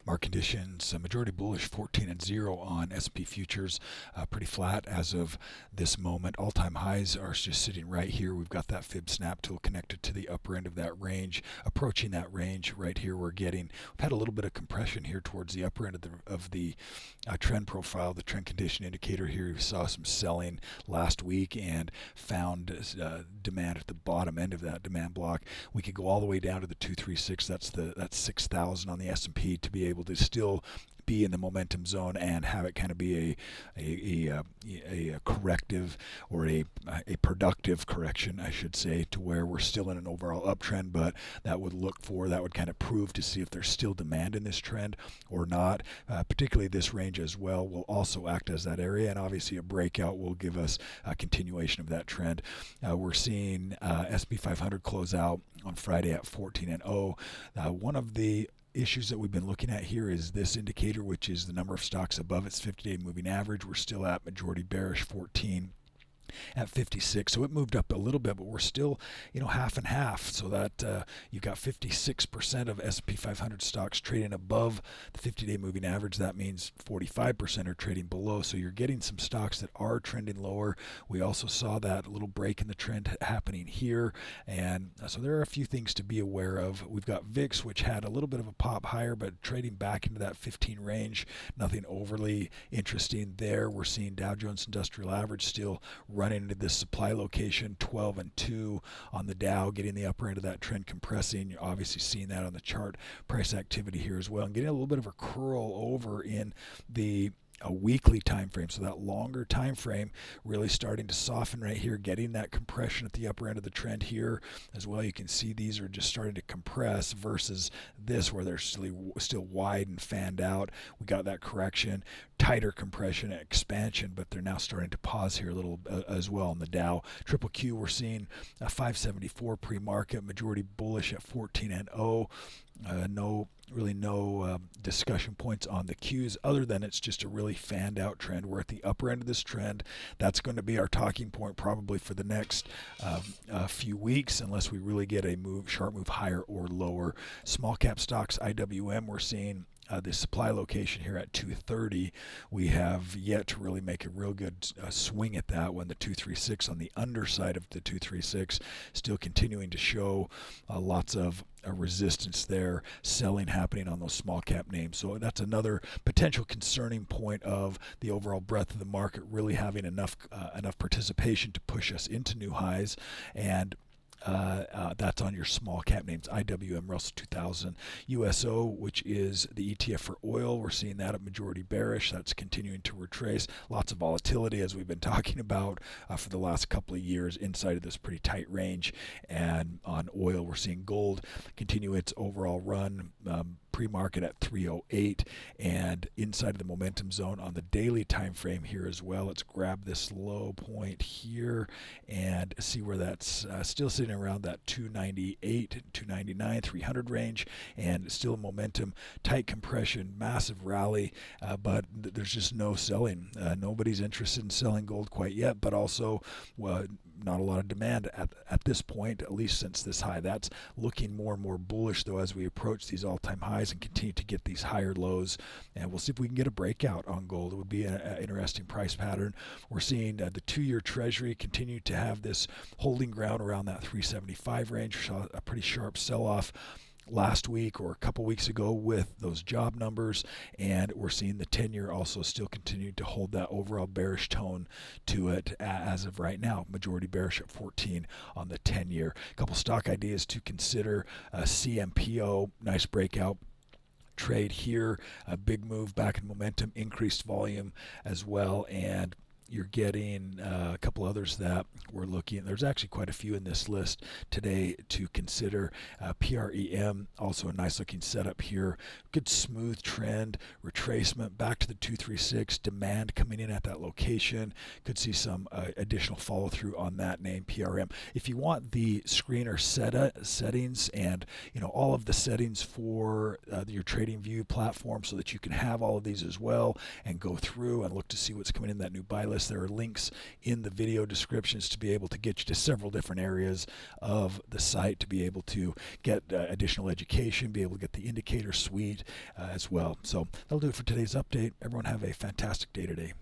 Market conditions, majority bullish 14-0 on S&P futures, pretty flat as of this moment. All-time highs are just sitting right here. We've got that fib snap tool connected to the upper end of that range, approaching that range right here. We've had a little bit of compression here towards the upper end of the trend profile, the trend condition indicator here. We saw some selling last week and found demand at the bottom end of that demand block. We could go all the way down to the 236. That's 6,000 on the S&P to be able to still be in the momentum zone and have it kind of be a corrective or a productive correction, I should say, to where we're still in an overall uptrend, but that would kind of prove to see if there's still demand in this trend or not. Particularly this range as well will also act as that area, and obviously a breakout will give us a continuation of that trend. We're seeing S&P 500 close out on Friday at 14-0. One of the issues that we've been looking at here is this indicator, which is the number of stocks above its 50-day moving average. We're still at majority bearish 14 at 56, so it moved up a little bit, but we're still, half and half. So that you've got 56% of S&P 500 stocks trading above the 50-day moving average. That means 45% are trading below. So you're getting some stocks that are trending lower. We also saw that little break in the trend happening here, and so there are a few things to be aware of. We've got VIX, which had a little bit of a pop higher, but trading back into that 15 range. Nothing overly interesting there. We're seeing Dow Jones Industrial Average still running into this supply location, 12-2 on the Dow, getting the upper end of that trend compressing. You're obviously seeing that on the chart price activity here as well, and getting a little bit of a curl over in a weekly time frame. So that longer time frame really starting to soften right here, getting that compression at the upper end of the trend here as well. You can see these are just starting to compress versus this where they're still wide and fanned out. We got that correction, tighter compression, expansion, but they're now starting to pause here a little as well on the Dow. Triple Q, we're seeing 574 pre-market, majority bullish at 14-0. No discussion points on the Qs other than it's just a really fanned out trend. We're at the upper end of this trend. That's going to be our talking point probably for the next few weeks, unless we really get a sharp move higher or lower. Small cap stocks, IWM, we're seeing the supply location here at 230. We have yet to really make a real good swing at that one. The 236 on the underside of the 236 still continuing to show lots of resistance there, selling happening on those small cap names. So that's another potential concerning point of the overall breadth of the market really having enough participation to push us into new highs. And that's on your small cap names. IWM, Russell 2000, USO, which is the ETF for oil. We're seeing that at majority bearish. That's continuing to retrace. Lots of volatility, as we've been talking about for the last couple of years inside of this pretty tight range. And on oil, we're seeing gold continue its overall run. Pre-market at 308 and inside of the momentum zone on the daily time frame here as well. Let's grab this low point here and see where that's still sitting around that 298, 299, 300 range, and still momentum, tight compression, massive rally, but there's just no selling. Nobody's interested in selling gold quite yet, but also not a lot of demand at this point, at least since this high. That's looking more and more bullish though as we approach these all-time highs and continue to get these higher lows, and we'll see if we can get a breakout on gold. It would be an interesting price pattern. We're seeing the 2-year treasury continue to have this holding ground around that 375 range. We saw a pretty sharp sell-off last week or a couple weeks ago with those job numbers, and we're seeing the 10-year also still continue to hold that overall bearish tone to it as of right now. Majority bearish at 14 on the 10-year. A couple stock ideas to consider. CMPO, nice breakout trade here, a big move back in momentum, increased volume as well, and you're getting a couple others that we're looking at. There's actually quite a few in this list today to consider. PREM, also a nice looking setup here. Good smooth trend, retracement back to the 236, demand coming in at that location. Could see some additional follow through on that name, PRM. If you want the screener settings and all of the settings for your TradingView platform so that you can have all of these as well and go through and look to see what's coming in that new buy list, regardless, there are links in the video descriptions to be able to get you to several different areas of the site to be able to get additional education, be able to get the indicator suite as well. So that'll do it for today's update. Everyone have a fantastic day today.